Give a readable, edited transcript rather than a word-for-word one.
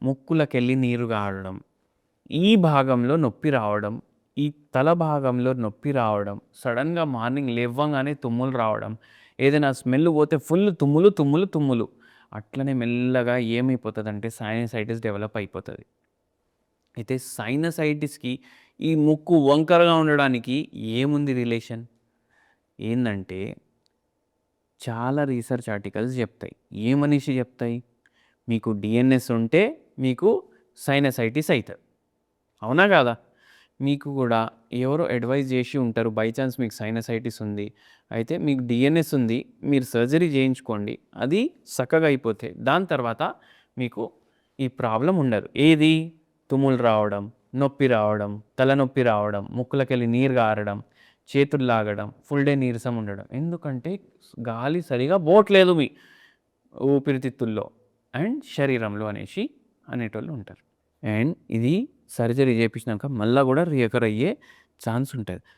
ముక్కులకెళ్ళి నీరు గారడం, ఈ భాగంలో నొప్పి రావడం, ఈ తల భాగంలో నొప్పి రావడం, సడెన్‌గా మార్నింగ్ లేవ్వంగానే తుమ్ములు రావడం, ఏదైనా స్మెల్ పోతే ఫుల్ తుమ్ములు, తుమ్ములు, తుమ్ములు. అట్లనే మెల్లగా ఏమైపోతదంటే సైనసైటిస్ డెవలప్ అయిపోతది. అయితే సైనసైటిస్‌కి ఈ ముక్కు వంకరగా ఉండడానికి ఏముంది రిలేషన్? ఏందంటే చాలా రీసెర్చ్ ఆర్టికల్స్ చెప్తాయి. ఏమనేసి చెప్తాయి? మీకు డీఎన్ఎస్ ఉంటే మీకు సైనసైటిస్ అయితది. అవునా కాదా? మీకు కూడా ఎవరో అడ్వైస్ చేసి ఉంటారు. బై చాన్స్ మీకు సైనసైటిస్ ఉంది. అయితే మీకు డీఎన్ఎస్ ఉంది. మీరు సర్జరీ చేయించుకోండి. అది చక్కగా అయిపోతే దాని తర్వాత మీకు ఈ ప్రాబ్లమ్ ఉండదు. ఏది? తుమ్ములు రావడం, నొప్పి రావడం, తలనొప్పి రావడం, ముక్కులకెళ్ళి నీరు గారడం, చేతులు లాగడం, ఫుల్ డే నీరసం ఉండడం. ఎందుకంటే గాలి సరిగా పోవట్లేదు మీ ఊపిరితిత్తుల్లో అండ్ శరీరంలో అనేటోళ్ళు ఉంటారు. అండ్ ఇది సర్జరీ చేపించినాక మళ్ళా కూడా రికవర్ అయ్యే ఛాన్స్ ఉంటది.